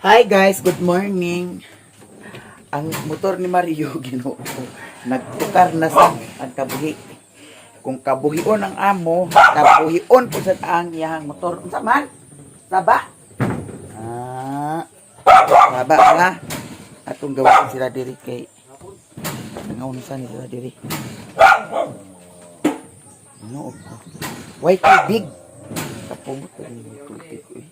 Hi guys, good morning. Ang motor ni Mario Ginoo nagtukar na sa ang kabuhi. Kung kabuhion ang amo, kabuhion po sa ang iyang motor. Unsa man? Saba. Saba na. Atong gawin sila diri kay nangaunsan sila diri. No. Why too big? Kapumot ko ni tubig ko eh.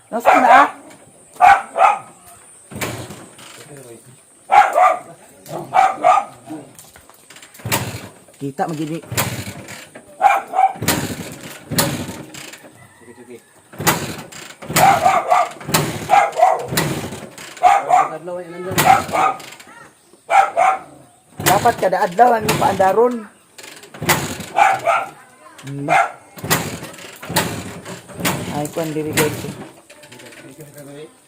Nasaan na? Kita magini. Dapat kada adlaw ang paandaron. Ay, kuan diri guys.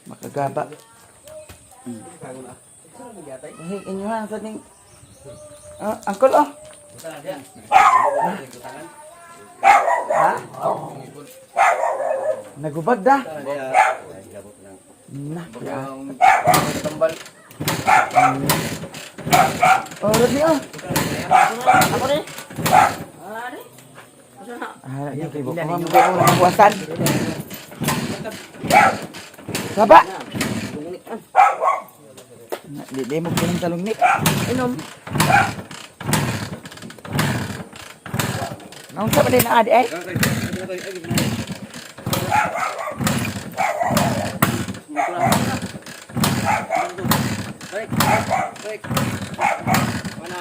Makagaba. Hey, inyuhan sa ning. Angkol oh. Ha? Nagubag da. Nah, tambal. Oh, Rodney oh. Ako rin. Ini ibu kamu mau puasan. Saba. Di demo kirim talong nik. Inom. Naon sa balay na adi ay? Baik. Mana?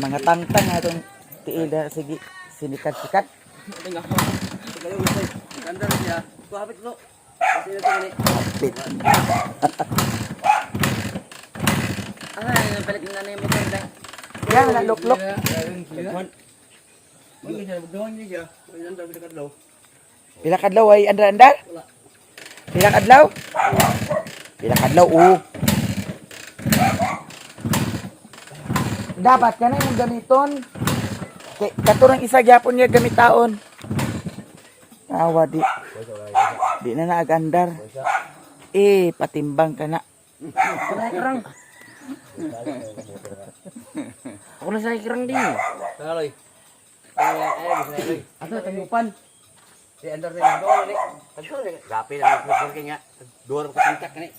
Mga tangtang atong tiida sige sinikat-sikat. Ganda siya. Kuhapit lo. Kapit. Balik na na yung motor na. Yan, naluklok. Pila kadlaw ay andar-andar? Pila kadlaw? Pila kadlaw, Dapat ka na yung gamiton. Katurang isa gyapon niya gamitaon. Awa di. Di na naagandar. Patimbang ka na. Kerang. Ako na sa kerang din. Tangaloy. Ato tayupan. Di andar din do ni. Tagso ni. Gapi na motor kay nga. Duwar ko tingkat kani.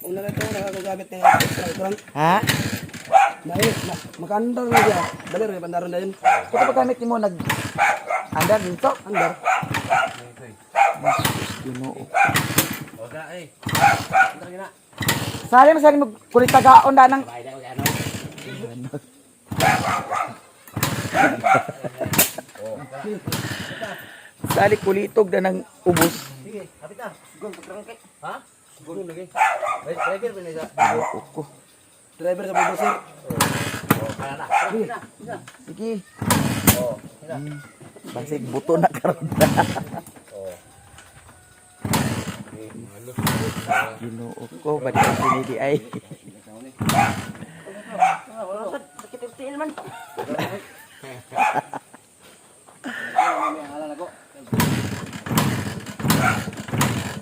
Una na to nagagamit ni kerang. Ha? Dahil makandar na dia. Dali rin bandaron dayon. Kung gamit mo andar dito? Andar. Ginoo. Oda Andar gina. Sali mo kulit tagaon da nang Sali kulitog da nang ubos. Sige, kapit na. Gon pagtrangke. Ha? Gon lagi. Driver pinisa. Uko. Driver sa bulldozer. Kaya na. Sige. Basig buto na karon. Ginoo ko badi sini di ay. Sakit tiin man.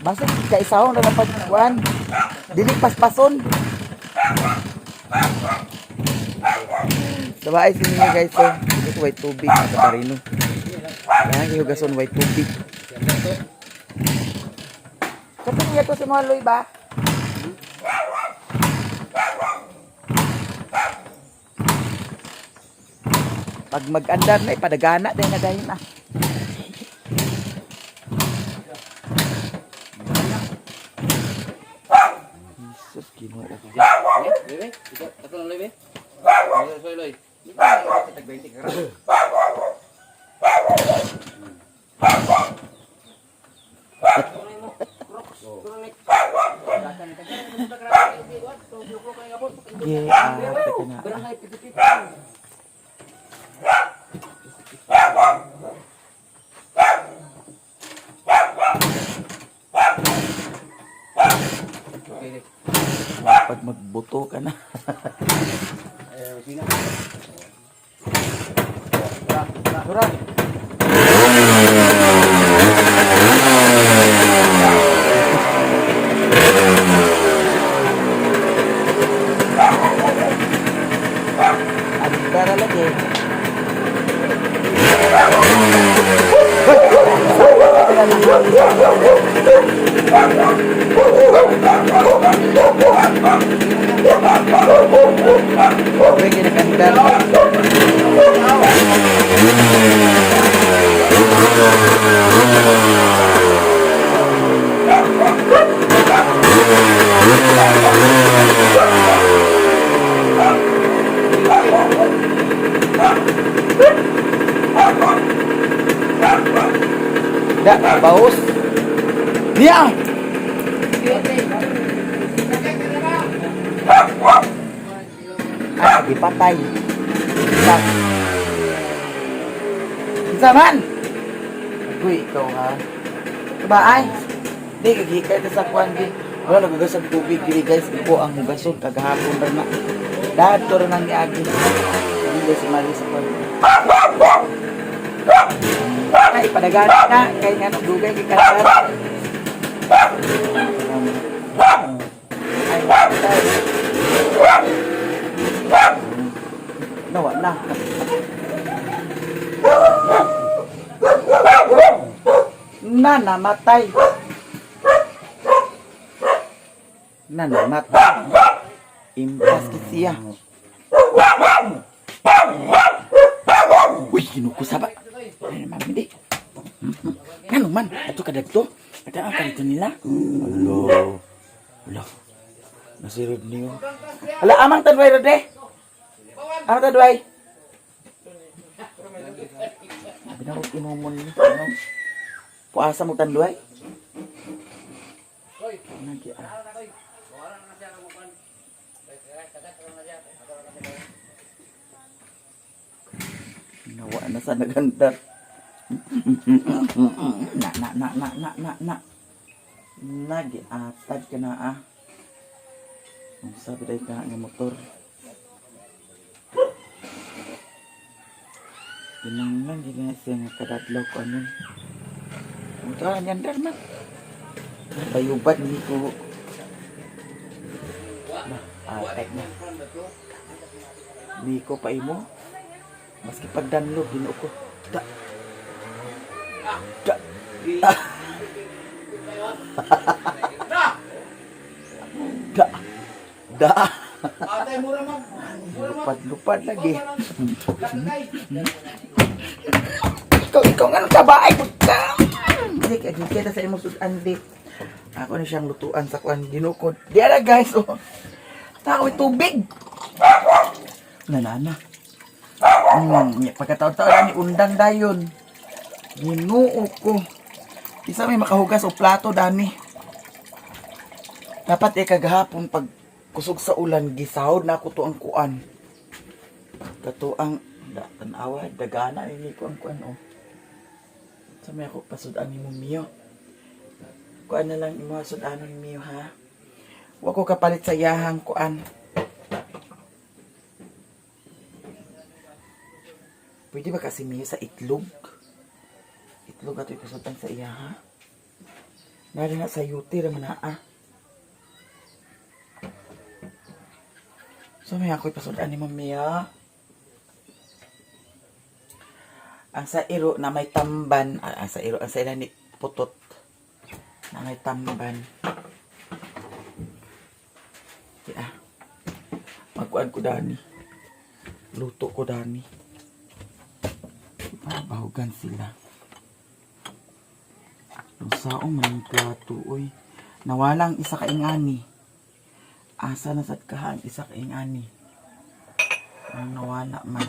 Basig kaisahon na pagkuan. Dili paspason. Sabay sini guys so. Ito white tubig sa barino. Kaya hiugason white tubig. Kapag niya to si Maloy ba? Pag mag-andar na ipadagana dahil na dahil na. Jesus, Ginoo. Bebe, ito na lebe. Soy loy. Okay. Pag magbuto ka na. Ay, sina. Tura. Ang pera lagi. Oke, kinakandar. Dak, baus. Dia. Ah, dipatay. Isa. Isa man. Uy, ikaw ha. Diba ay? Di, kagikay na sa kwan di. Wala, nagagas ang tubig. Dili guys, iko ang hugason. Kagahapon rin na. Dahil to rin ang niagi. Hindi si Mali sa kwan. Ay, padagan na. Kaya nga nung dugay kay Katar. Ay, patay. Nawa na. Na namatay. Na namatay. Impas siya. Uy, kinukusaba. Ay, naman, hindi. Ano man? Ato kadagto. At ang kalito nila. Hello. Hello. Nasirod niyo. Hala, amang tadway, Rode. Amang tadway. Binawag inumon niyo. Ano? Puasa mo tadway. Nagi ah. Nawa na sa nagandar. Na. Nagi atad ka na ah. Ang sabi dahil ka ng motor. Ginang lang, hindi na siya nga kadadlaw ko ano. Ito ang gandar man. Bayubat, hindi ko. Atek na. Hindi ko pa imo. Maski pag-download, dino ko. Da. Lupad lagi. Ikaw nga nang tabaay ko ka. Hindi, kita sa imong sudan, di. Ako na siyang lutuan sa kuan ginukod. Diyan na guys, oh. Tao tubig. Nanana. Pagkataon-taon ni undang dayon. Ginuo ko. Isa may makahugas o plato dani. Dapat kagahapon pag kusog sa ulan gisahod na ako to ang kuan. Kato ang tanawa dagana ini ko ang kuan oh. Sa may ako pasudan ni mo Mio. Kuan na lang imo sudanon ni Mio ha. Wa ko kapalit sa yahang kuan. Pwede ba kasi Mio sa itlog? Itlog ato ipasudan sa iya ha. Nari na sa yuti raman na ah. So may ako ipasudan ni Mia. Ang sa iro na may tamban, ang sa iro, ang sa ilan ni putot na may tamban. Yeah. Magkuan ko dani. Luto ko dani. Bahugan sila. Lusaong may plato, uy. Nawalang isa ka ingani. Asa na sad kahan isa ka ingani. Ang nawala man.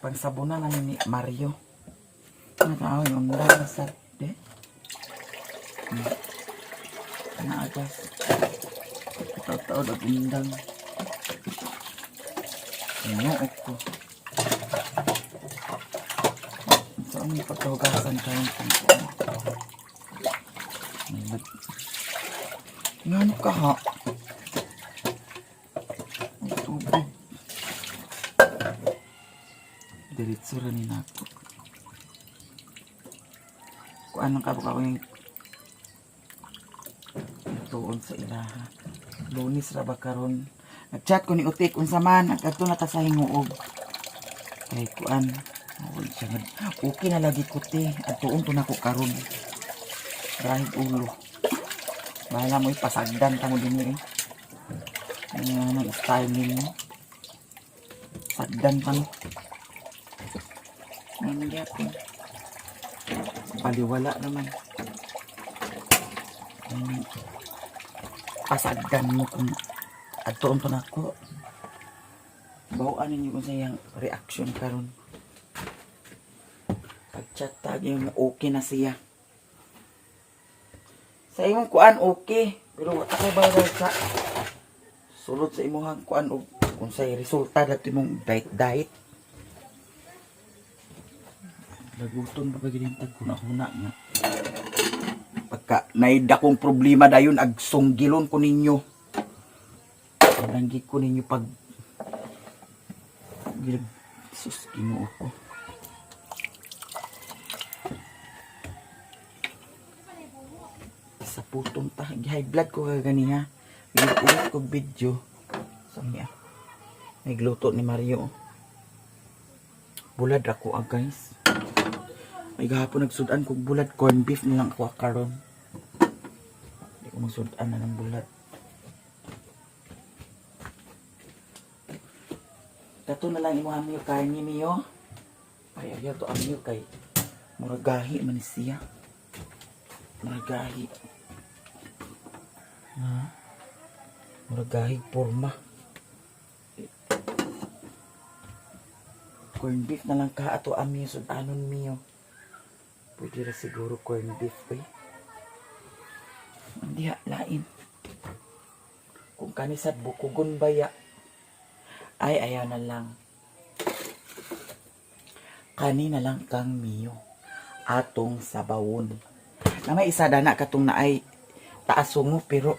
Pagsabunan na ni Mario. Natawag yung dahil sa de. Naagas. Tao-tao na bindang. Inuot ko. Saan yung pagkahugasan kayong pangkuan? Ngano ka ha? Ang tubig. Diretso rin ako. Kung anong kabuk ako yung tuon sa ilaha. Lunis ra ba karon? Nag-chat ko ni Utik unsa man adto na ta sa hinguog. Kay kuan, okay na lagi ko ti. Adtuon to nako karon. Rahig ulo. Bahala mo ipasagdan ta mo dinhi eh. Ano nang style ninyo? Sagdan pa mo. Ano gyapon? Paliwala naman. Pasagdan mo kung adtoon to nako. Bawaan ninyo kung sayang reaction karon. Pag-chat tag yung okay na siya. Sa imong kuan okay, pero wala ko bayad sa sulod sa imong kuan og kung say resulta dato imong diet. Laguton pa pagin tag kuna-kuna nga. Pagka naida kong problema dayon ag sunggilon ko ninyo. Langgi ko ninyo pag sus Ginoo ko. Sa putong ta high blood ko kagani ha. Ulit ko video sa niya. Nagluto ni Mario. Bulad ako guys. May gahapon nagsudan kog bulad corn beef nilang ako karon. Hindi ko magsudan na ng bulad. Kato na lang imo amyo kay ni Mio. Ay ayaw to amyo kay muragahi man siya. Muragahi. Ha? Muragahi porma. Corn beef na lang ka ato amyo sudanon Mio. Pwede ra siguro corn beef eh. Hindi lain. Kung kanisad bukugon baya. Ay, ayaw na lang. Kani na lang kang Mio. Atong sabawon. Na may isa dana katong na ay taasungo pero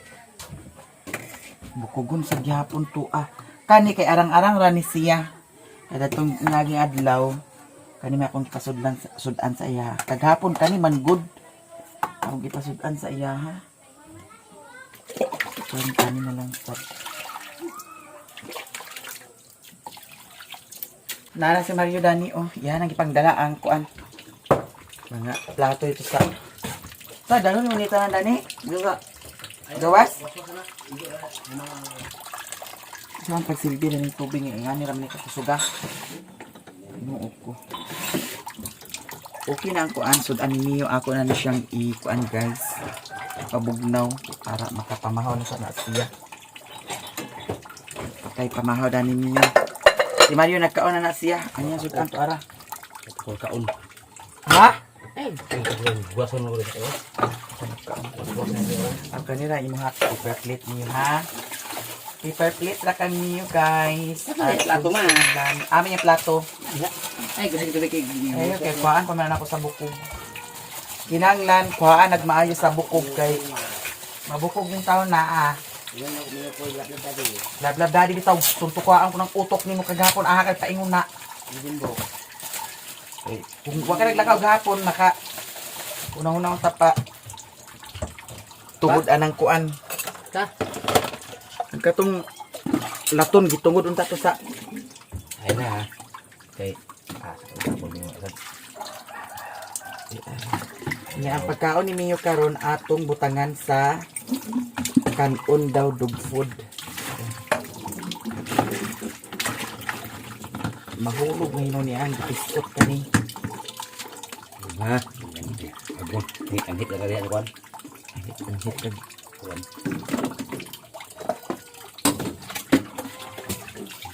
bukugon sa gihapon to ah. Kani kay arang-arang ra ni siya. Kada tong naging adlaw kani may akong pasudlan sudan sa iya. Kaghapon kani man good. Ako gipasudan sa iya ha. Kani na lang sa Nana si Mario Dani, oh. Yan ang ipangdala ang kuan. Mga plato ito sa... Sa, dalon mo nito na Dani. Gawas? Sa ang pagsilbi na ng tubig nga. Nga niram nito kusuga. Inuot ko. Okay na ang kuan. Sudan niyo ako na siyang i-kuan guys. Pabugnaw. Para makapamahaw na sa nasiya. Patay pamahaw Dani niyo. Si Mario nagkaon na siya. Ano yung sudan to ara? Ito kaon. Ha? Ay, buwasan mo rin ito. Ang kanila imuha paper plate niyo ha. Paper plate ra kang niyo guys. Ay, plato man. Amin yung plato. Ay, gusto ko kay Ay, okay, kuhaan pa man ako sa bukog. Kinanglan, kuhaan nagmaayo sa bukog kay mabukog yung taon na ah. Lablab daddy bitaw, tuntukuhaan ko ng utok ni mo kagahapon, aha kay paingon na. Kung wag ka naglakaw gahapon, naka unang-unang tapa. Tungod anang kuan. Ta? Ang katong laton, gitungod unta to sa. Ay na ha. Okay. Nga ang pagkaon ni Mio karon atong butangan sa kanon daw dog food. Mahulog na yun niya ang biskot kani. Ha? Agong, ang hit na kaya kuan. Ang hit kag Kuan.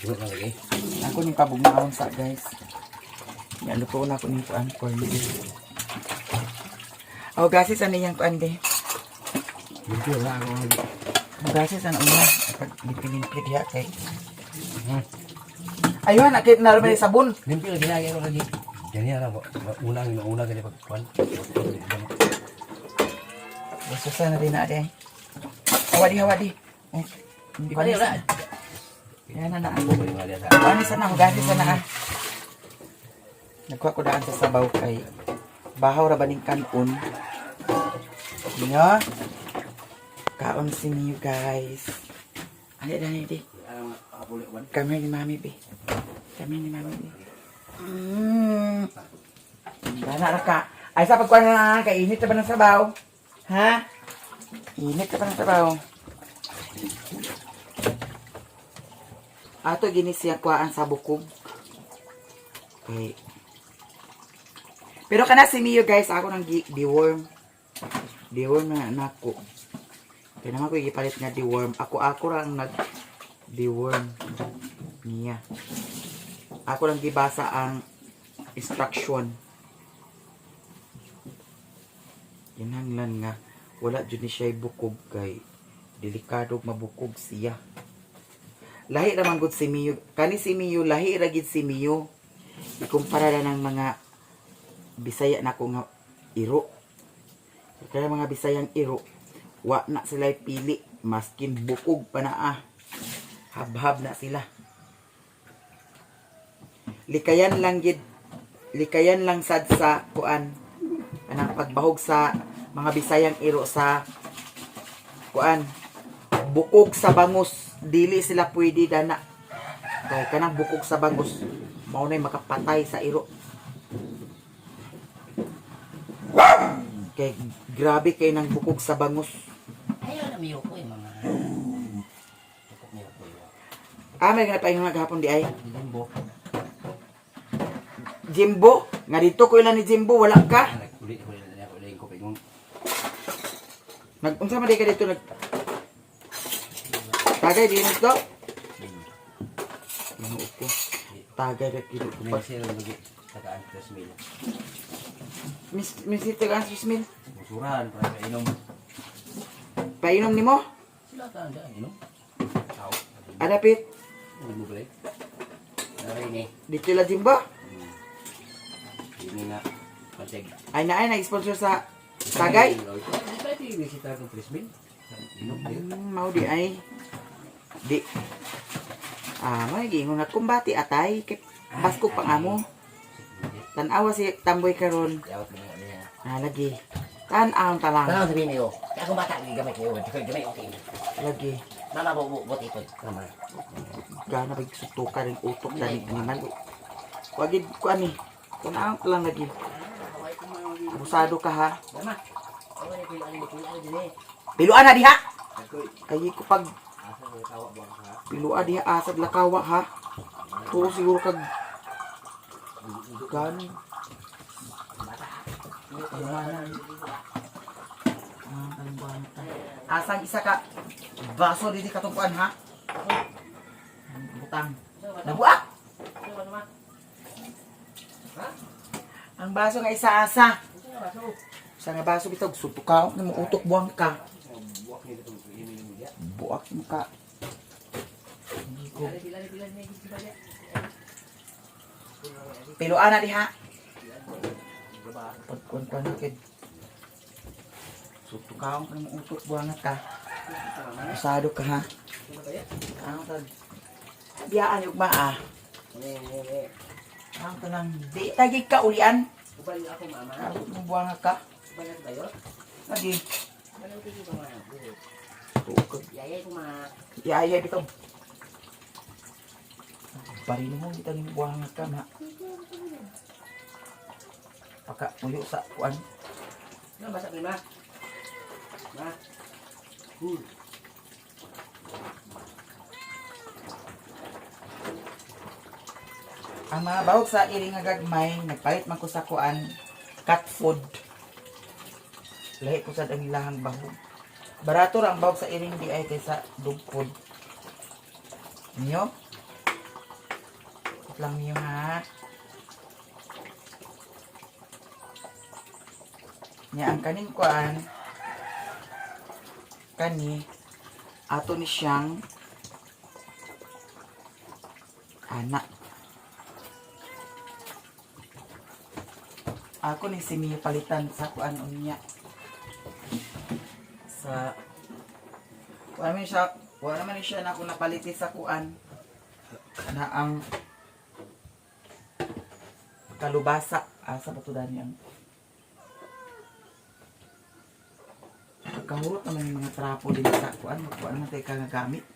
Dito na lagi. ako ning pabugnaon sa guys. Yan luto na ako ning kuan corn beef. Oh, gasis ano yang kuan de? Dito na ako. Gasis ano una pag limpid diha kay. Ayun, nakit na rin sabon. Limpyo lagi na ako lagi. Ganyan na po. Una ganyan pag kuan. Susa na din na de. Hawadi. Oh, Di ba niya? yan na. Bumalik ba niya sa... Ano sana, hugasin sana. Nagkuha ko daan sa sabaw kay bahaw ra baning kanon. Niyo. Kaon si Miyo, guys. Ano dani di? Kami ni Mami be. Bana ra ka. Ay sa pagkuha na kay init ba ng sabaw? Ha? Init ka pa ng sabaw. Ato ginisya kuhaan sa bukog. Okay. Pero kana si Mio, guys, ako nang deworm. Deworm na nako. Kaya naman ko ipalit nga deworm. Ako lang nag deworm niya. Ako lang gibasa ang instruction. Kinahanglan nga wala jud ni siya bukog kay delikado mabukog siya. Lahi naman gud si Mio. Kani si Mio, lahi ra gid si Mio. Ikumpara na ng mga Bisaya na ko nga iro. Kaya mga Bisayang iro, wa na sila pili. Maskin bukog pa na Habhab na sila. Likayan lang sad sa kuan. Anang pagbahog sa mga Bisayang iro sa kuan. Bukog sa bangus. Dili sila pwede dana. Kaya kanang bukog sa bangus. Maunay makapatay sa iro. Kay grabe kay nang bukog sa bangus. Ayaw na miyo ko mga... Bukog miyo ko May ganap ay maghapon di ay. Jimbo. Jimbo? Nga dito ko ilan ni Jimbo, wala ka? Uli ko pingong. Unsa man di ka dito Tagay di nito? Ko. Tagay ra kilo ko pa. May lagi tagaan 3,000. Misito ka Smil. Musuran para kainom. Painom nimo? Sila ta anda inom. Tao. Adapit. Ano ba? Naray ni. Dito la Jimbo. Ini nga pateg. Ay nag-sponsor sa Tagay. Di ba ito yung bisita ng 3,000? Inom din. Mau di ay. Di. May gingon nga kumbati atay. Basko pang amo. Tanawa si Tamboy karon. Yawat mo niya. Lagi. Tan-aw ta lang. Tanong sabihin niyo. Kaya kung bata, gamay kayo. Gamay okay. Lagi. Mama, buti ito. Tama. Gana ba sutuka rin utok dali animal. Wagid ko ani. Tan-aw ta lang lagi. Abusado ka ha. Tama. Piluan na diha. Kay ko pag piluan diha asad lakawa ha. Tuo siguro kag gani. Asang isa ka baso dito katungkuan ha. Butang. Nabuak. Ang baso nga isa asa. Sa nga baso bitog sutukaw na mo utok buwang ka. Buak mo ka. Piluan na diha. Pagkuan na kid. Sutukaw na mo utok buwang ka. Usado ka ha. Ano tag? Biyaan yung maa. Ang tanang di tagig ka ulian. Ubali ako mama. Ano mo buwang ka? Ubali tayo. Lagi. Ano tigil ko mga. Yaya ko mga. Yaya bitong. Barino mo kita ni buwang ka na. Paka uyo sa kuan. Ano basa ni ma? Ma. Cool. Ang mga bahog sa iring nga gagmay, nagpalit man ko sa kuan, cat food. Lahi ko sa ang ilahang bahog. Barato ra ang bahog sa iring di ay kaysa dog food. Niyo? Ikot lang niyo ha. Nya ang kaning kuan, kani, ato ni siyang anak. Ako ni si Mia palitan sa kuan unya. Sa wala naman siya na kung napaliti sa kuan. Na ang kalubasa. Asa pa to dani ang kahurot naman yung mga trapo din sa kuan. Magkuan naman tayo kagagamit.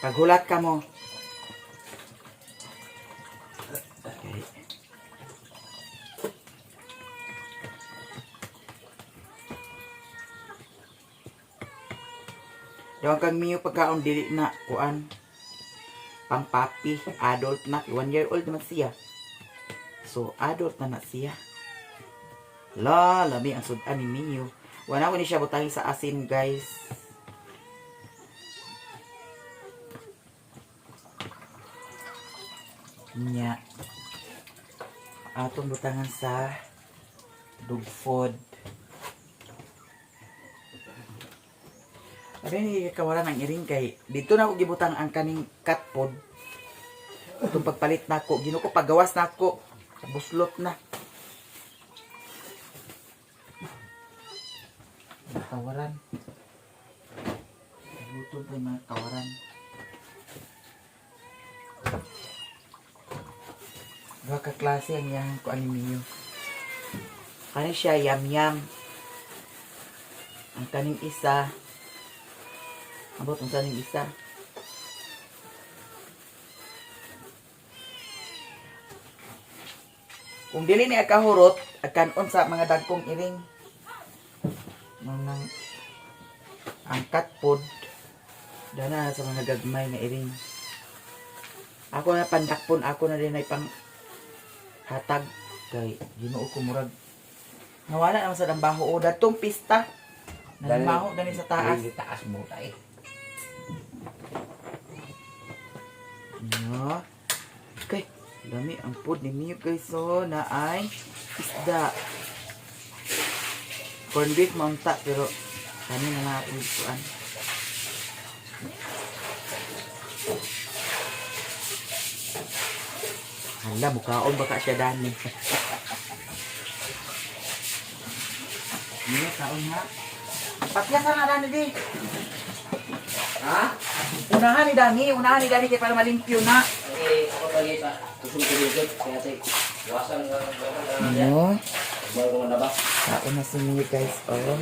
Paghulat ka mo. Okay. Yung kang miyo pagkaon dili na kuan. Pang papi, adult na. 1 year old naman siya. So, adult na siya. Lami ang sudan ni Miyo. Wala ko ni siya butangin sa asin, guys. Nya atong butangan sa dog food. Abi ni kawalan ang iring kay dito na ako gibutang ang kaning cat food. Itong pagpalit nako, ginuko paggawas nako. Buslot na. Kawaran. Luto pa yung mga kawaran. Dua ka klase ang yang ko animiyo. Kani siya yam-yam. Ang kaning isa. Abot ang kaning isa. Kung dili ni akahurot, kanon sa mga dagkong iring. Nang ang cat food dana sa mga gagmay na iring. Ako na pandakpon, ako na din ay pang hatag kay Ginoo ko murag nawala naman sa dambaho o datong pista nagmaho dani sa taas. Dali taas mo tay. No. Okay, dami ang food ni Miyo guys, so na ay isda. Corn beef monta pero kani na lang ako isuan. Hala, bukaon baka siya dani. Iya, kaon ha. Patyasan na dani di. Ha? Unahan ni Dani kay para malimpyo na. Ako lagi pa. Tusong ko dito kaya tay. Wasan Ano? bago na ba? Kaon na si Miyo guys. Oh.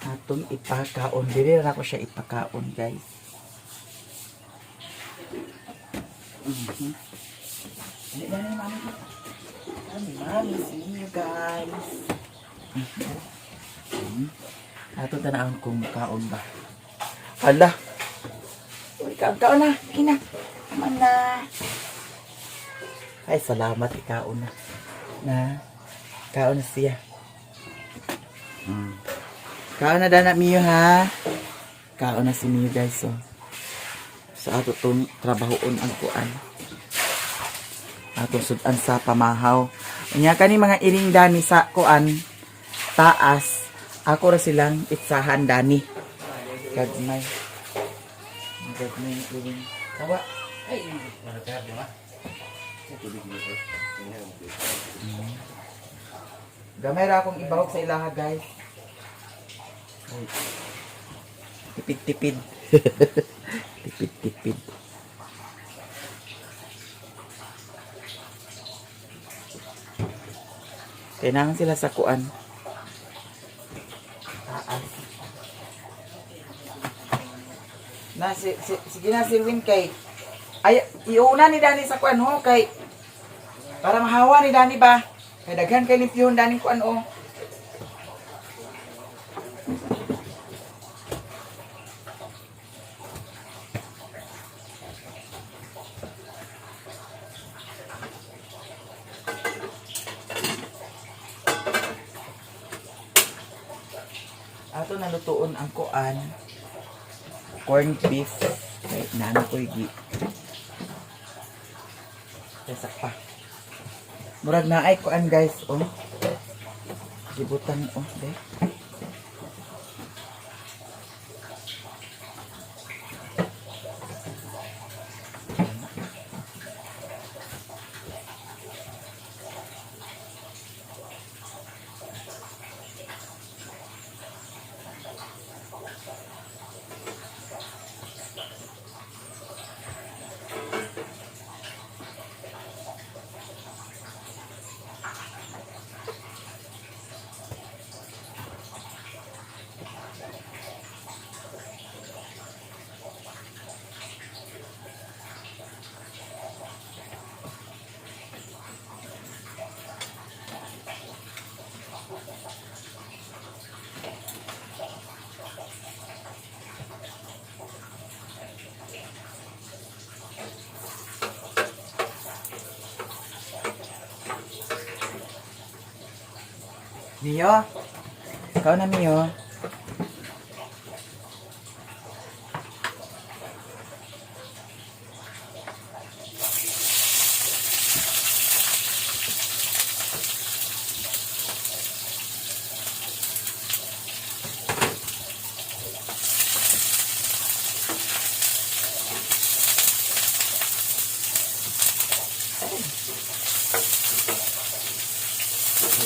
Atong ipakaon. Dili na ako siya ipakaon guys. Hindi na na mami. Mami, see you guys. Ato tanaan kung kaon ba. Hala. Uy, kaon na. Kina. Aman na. Ay, salamat. Ikaon na. Na. Kaon na siya. Kaon na dana Miyo ha. Kaon na si Miyo guys. So, sa ato itong trabahoon ang kuan. Atong sudan sa pamahaw. Unya kani mga iring dani sa kuan taas. Ako ra silang itsahan dani. Gagmay. Gagmay iring. Tawa. Ay, mana kaya ba? Gamay ra akong ibahog sa ilaha guys. Tipid-tipid. Tipid-tipid. Kailangan sila sa kuan. Taas. Na sige na si Win kay. Ay iuna ni Dani sa kuan ho kay para mahawa ni Dani ba. Kay daghan kay limpyon Dani kuan o. Ato nalutuon ang kuan corned beef kay nano ko gi kaysa pa murag na ay kuan guys oh gibutan oh de Mio? Ikaw na, Mio.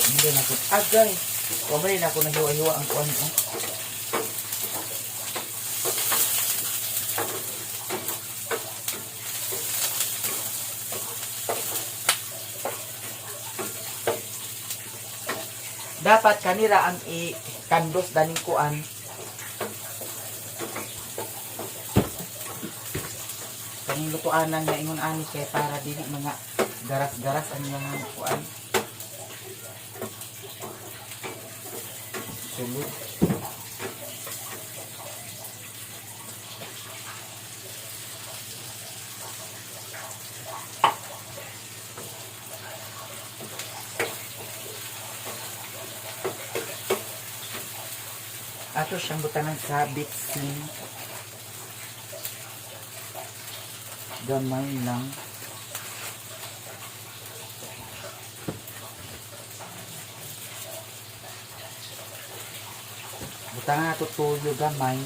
Hindi na ako. Agay. Kumari na ako nahiwa-hiwa ang kuwan ko. Dapat kanira ang i-kandos daning kuan. Kaning lutuanan nga ingon ani kay para dili mga garas-garas ang mga kuan. Sulod. Ato siyang butangan sa bitsin. Gamay lang. Butangan ato tuyo gamay.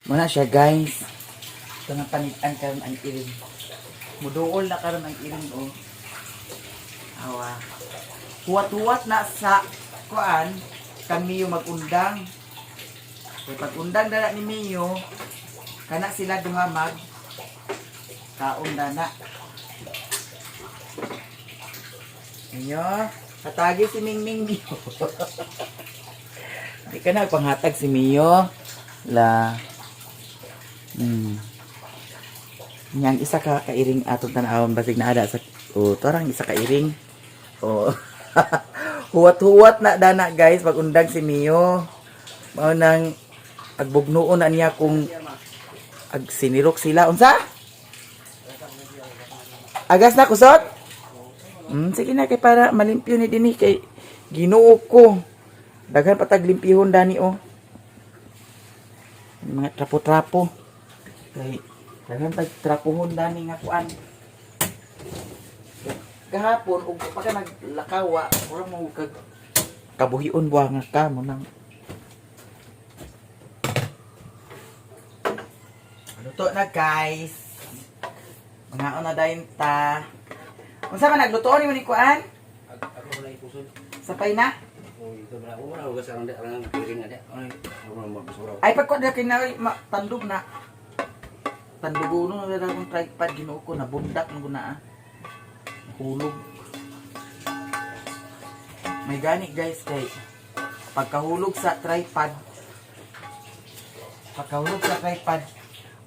Muna siya guys. Ito nga panitan karon ang iring. Muduol na karon ang iring o. Awa. Huwat-huwat na sa kuan kami yung magundang. Kaya pag-undang dala ni Mio, kana sila duha mag kaon dana. Mio, katagi si Mingming Mio. Di ka na panghatag si Mio. La. Yang isa ka kairing atong tanawon basig na ada sa torang isa ka iring. Huwat-huwat na dana guys pag undang si Mio. Mao nang agbugnuon na niya kung ag sinirok sila unsa? Agas na kusot? Sige na kay para malimpyo ni dinhi kay Ginoo ko. Daghan patag limpihon dani mga trapo-trapo. Kay daghan pag trapuhon dani nga kuan. Gahapon ug pagka naglakawa, ora mo kag kabuhion buha nga ka mo nang. Luto na guys. Mga na dayon ta. Unsa man nagluto ni mo ni kuan? Ako wala ipusod. Sapay na? Ito ba ako wala ugas ang piring ade. Ano mabusura. Ay pagkod na kinawi tandog na. Tanduguno na lang akong tripod Ginoo ko nabundak nung na. Hulog. May gani guys kay pagkahulog sa tripod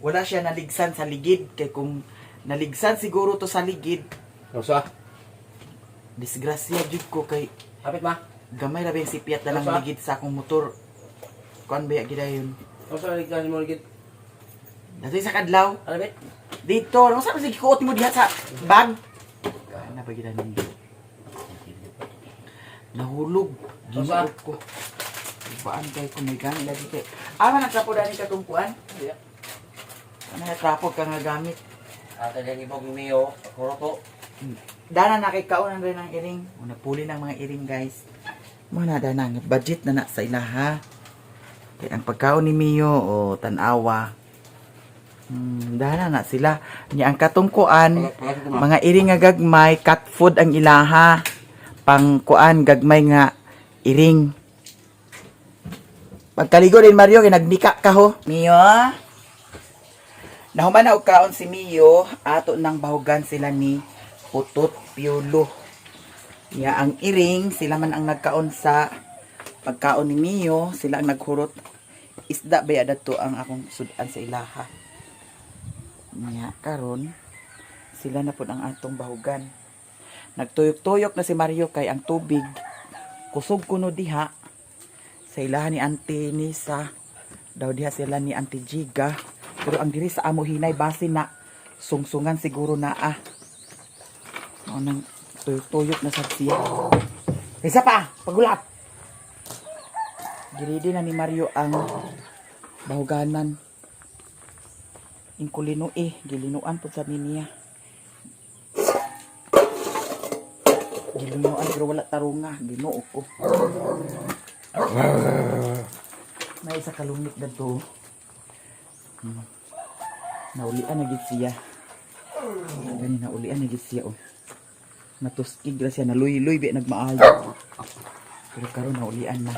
wala siya naligsan sa ligid kay kung naligsan siguro to sa ligid Rosa, disgrasya jud ko kay hapit ma. gamay ra ba yung sipiat na lang ligid sa akong motor. Kuan ba gidayon? Rosa ligtas mo ligid. Dito sa kadlaw. Alabit. Dito, ano sa sige kuot mo diha sa bag? Ana ba gidan ni? Nahulog. Ginoo ko. Ibaan kay ko may gani lagi kay. Ama nagtrapo dani ka tungkuan? Iya. Ano nagtrapo ka nga gamit? Ate din ibog ni Mio, kuro Dana na kay kaunan rin ang iring. Nagpuli ng mga iring guys. Mana dana budget na sa ilaha. Kay ang pagkaon ni Mio o tanawa. Dana na sila. Nya ang katungkuan, mga iring nga gagmay, cat food ang ilaha. Pang kuan gagmay nga iring. Pagkaligo din Mario, kinagnika ka ho. Mio? Nahuman na og kaon si Mio, ato nang bahugan sila ni Putot Piolo. Ya ang iring, sila man ang nagkaon sa pagkaon ni Mio, sila ang naghurot. isda ba to ang akong sudan sa ilaha. Nya karon sila na pud ang atong bahugan. Nagtuyok-tuyok na si Mario kay ang tubig kusog kuno diha sa ilaha ni Auntie Nisa. Daw diha sila ni Auntie Jiga. Pero ang diri sa amo hinay base na sungsungan siguro naa. Mao nang tuyok-tuyok na sad siya. Isa pa, pagulap. Giridi na ni Mario ang bahuganan. Inkulino gilinuan po sa niya. Gilinuan pero wala tarunga, ginoo ko. May isa kalungit na to. Naulian na gid siya. Gani naulian na gid siya oh. Natuskig ra siya, naluy-luy bi nagmaayo. Pero karon naulian na.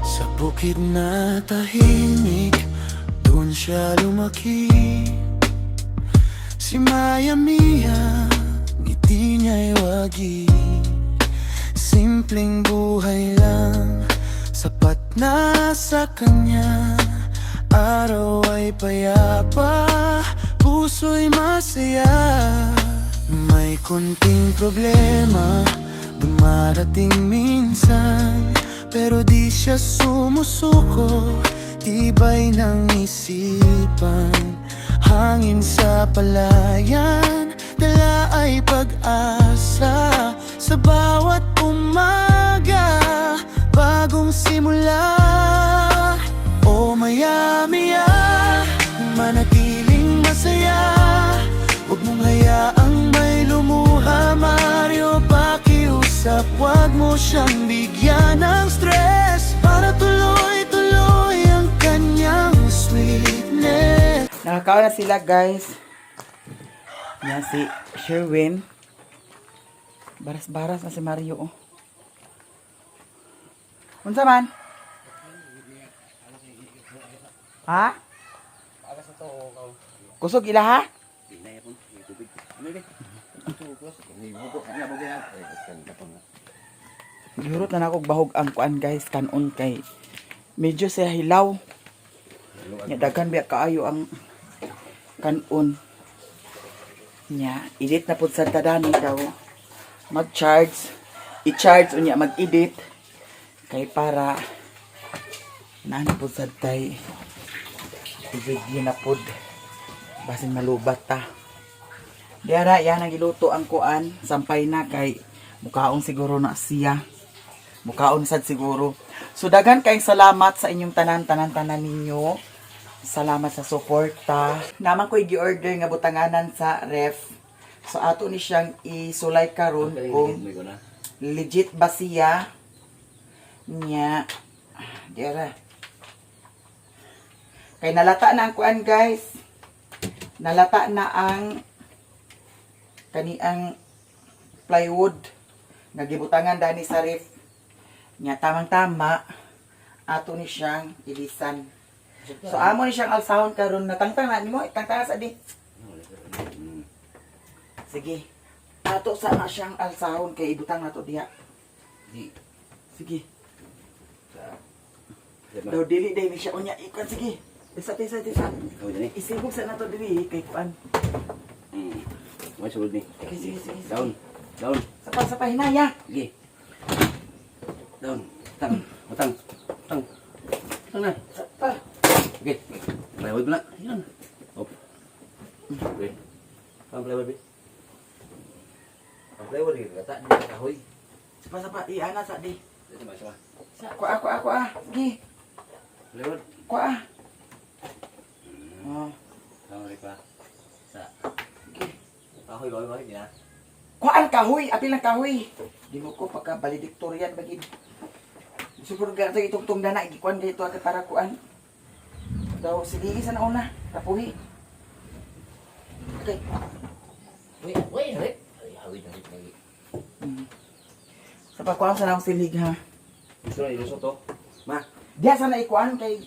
Sa bukid na tahimik, doon siya lumaki. Si Maya Mia, ngiti niya'y wagi. Simpleng buhay lang, sapat na sa kanya. Araw ay payapa, puso'y masaya. May konting problema, dumarating minsan, pero di siya sumusuko. Tibay ng isipan, hangin sa palayan, dala ay pag-asa. Sa bawat umaga, bagong simula. O maya-maya, manatiling masaya. Huwag mong hayaang may lumuha, Mario, pakiusap. Huwag mo siyang bigyan ng stress, para tuloy-tuloy ang kanyang sweetness. Nakakaon na sila guys. Yan si Sherwin. Baras-baras na si Mario oh. Unsa man? Ha? Kusog ilaha? Gihurot na nakog bahog ang kuan guys kanon kay medyo siya hilaw. Nya daghan biya kaayo ang kanon. Nya edit na pud sa tadani daw. Mag-charge, i-charge unya mag-edit kay para naan pud sa tay i-video na pud basin malubat ta. Diara yan ang giluto ang kuan, sampay na kay mukaon siguro na siya. Mukaon sad siguro. So daghan kayong salamat sa inyong tanan ninyo. Salamat sa suporta. Naman ko'y gi-order nga butanganan sa ref. So ato ni siyang isulay karon kung legit ba siya. Nya diara. Kay nalata na ang kuan guys. Nalata na ang kaniang plywood nga gibutangan dani sa ref. Nya tamang-tama ato ni siyang ilisan. So amo ni siyang alsahon karon, natangtang na nimo, itangtang sa di. Sige. Ato sa na siyang alsahon kay ibutang nato diha. Sige. Daw dili day siya unya ikon sige. Isa. Isibog sa nato diri kay kuan. May sulod ni. Sige. Down. Sapa hinaya. Sige. Down. Tang na. Sapa. Okay. Plywood na. Yan. Op. Okay. Ang plywood bi. Ang plywood ni kata ni kahoy. Sapa iana sa di. Sama. Kuha. Sige. Plywood. Kuha. Oh. Ang pa. Sa. Sige. Kahoy niya. Kuha ang kahoy, apil ang kahoy. Di mo ko pagka valedictorian bagid. Super ga sa itong dana gikuan dito at para kuan. Daw sige sa nauna, tapuhi. Okay. Wait. Ay, hawid lagi. pakuha sa nang silig ha. Gusto na ilusot to. Ma, Diya sana ikuan kay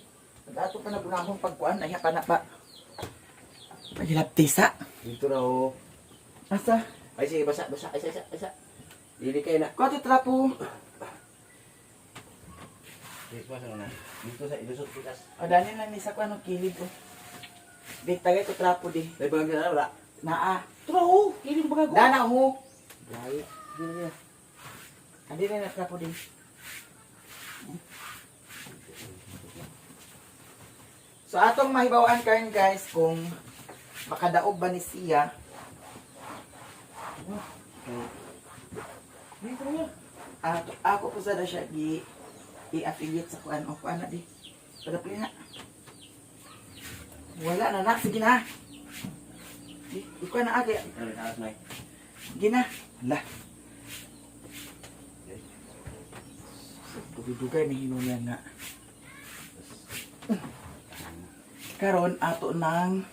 ato pa na bunahon pagkuan ay pa na pa. Pagilap tisa. dito na oh. Asa? Ay sige, basa. Isa. Dili kayo na. Ko ti trapo. Dito pa na. Dito sa ilusot pitas. O dani lang ni sa kuan kilid ko. Di tagay ko trapo di. Ay bang na wala. Naa. Traho, kilid ba ko? Dana ho. Dai. Dili na. Andi na trapo di. So atong mahibawaan karon guys kung makadaog ba ni siya. Dito na. Ako po sa siya i-affiliate sa kuan o kuan na di. Padapli na. Wala na sige na. Ikaw na agi. Ano taas na. Sige na. Hala. Dugay ni hinunyan nga. Karon ato nang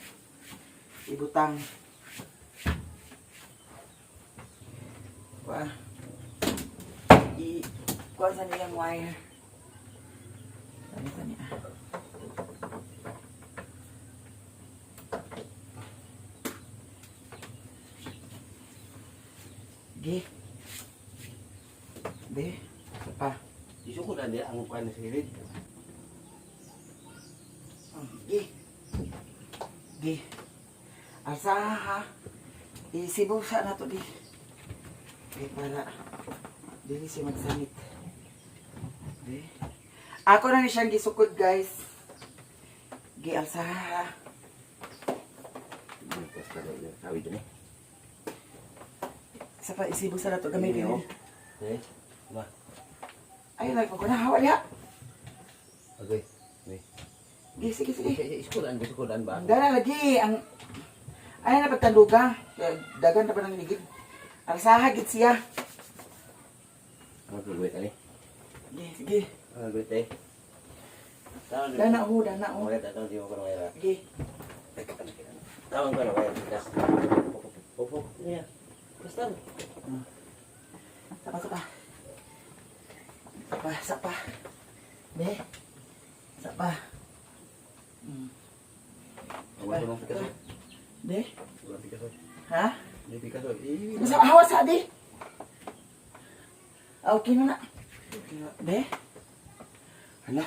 ibutang. Kuan. Kuan sa niyang wire. Ano sa niya? Gi. Be. Pa. Isukod na dia ang kuan sa hilid. Gi. Gi. Asa ha. Isibusa na to di. Di para dili siya magsanit. Di. Ako na ni siyang gisukod guys. Gi alsa ha. Basta na kawid ni. Isa pa isibusa na to gamay din. Eh. Ma. Ay like ko na hawa ya. Okay. Ni. Gi sige sige. Iskudan ba? Dala lagi ang ay na pagtanduga. Dagan na pa ng ligid. Alsa gid siya. Ano gawin ani? Gi sige. Ano gawin eh? Dana ho dana ho. Wala ta di mo ko wala. Gi. Tawang ko na wala bigas. Opo. Niya. Basta. Sapa. Sapa. Be. Sapa. Wala ko ng bigas. Be. Wala bigas. Ha? Di bigas. Masa hawa sa di. Okay na na. Be. Hala.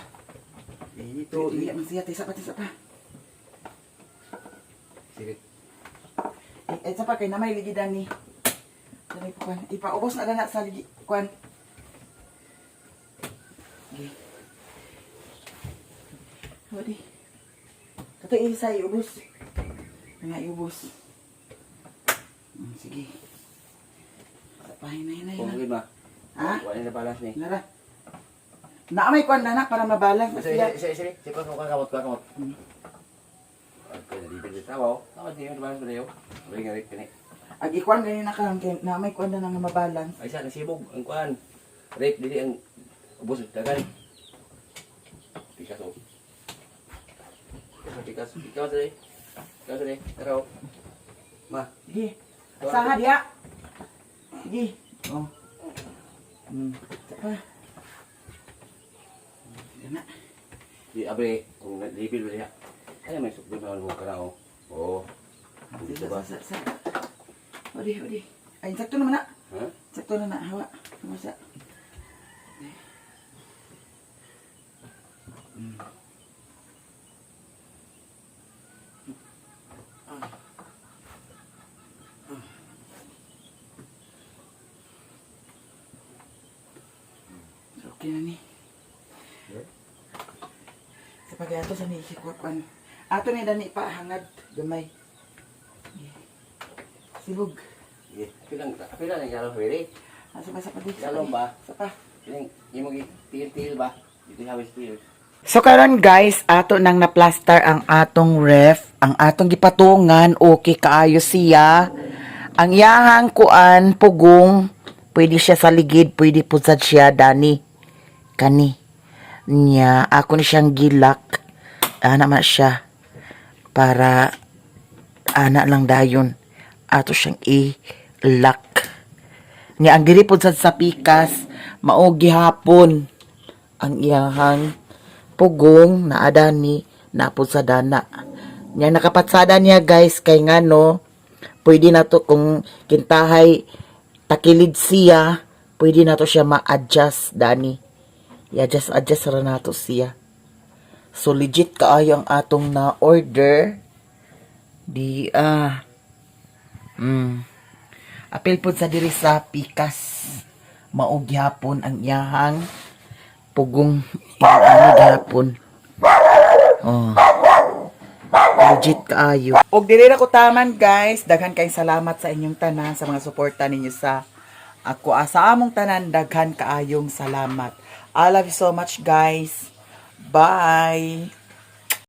Ito, iya man siya. Tisa pa. Sige. Isa pa kay na may ligidan ni. Dali po kwan. Ipaubos na na sa ligi. Kwan. Okay. Hodi. Kato isa iubos. Nga iubos. Sige. Hinay Kung na. gawin ma. Ha? Wala na balance ni. Nara. Naamay kwan na para mabalance na siya. Sige. Sige ko kamot. Okay, nalibig sa tawo. Tawad niyo balance ba niyo? Ring kani. Ag ikwan ganyan na karon kay naamay kwan na nga mabalance. Ay sa nasibog ang kuan. Rape dili ang ubos dagan. Pikas. Ikaw sa Taraw. Ma. Sige. Asaha dia. Sige. Oh. Sapa. Yan na. Di abre kung nalibil ba niya. Ay may sukdo na mo kana oh. Oo. Dito ba? Sa. Odi. Ay, sakto naman na. Ha? Sakto na hawa. Masa. Okay na ni. Sa pag-ato sa nisikwakan. Ato ni dani pa hangad gamay. Sibog. Pilang ang yalo pwede. Asa pa sa padi. Yalo ba? Sa pa. Pilang imo tiil ba? Dito hawis tiil. So karon guys, ato nang na-plaster ang atong ref, ang atong gipatungan, okay kaayo siya. Ang iyahang kuan pugong, pwede siya sa ligid, pwede pusad siya dani. Kani. Nya ako ni siyang gilak. Ana man siya para ana lang dayon. Ato siyang i-lock. Nya ang diri pud sa pikas mao gihapon ang iyahang pugong na adani napod sa dana. Nya nakapatsada niya guys kay ngano pwede na to kung kintahay takilid siya, pwede na to siya ma-adjust dani. I-adjust ra nato siya. So legit kaayo ang atong na order. Di apil po sa diri sa Pikas. Mao gihapon ang iyahang pugong gihapon. Oh. Legit kaayo. Og dili na ko taman guys, daghan kay salamat sa inyong tanan sa mga suporta ninyo sa ako. Sa among tanan daghan kaayong salamat. I love you so much guys. Bye.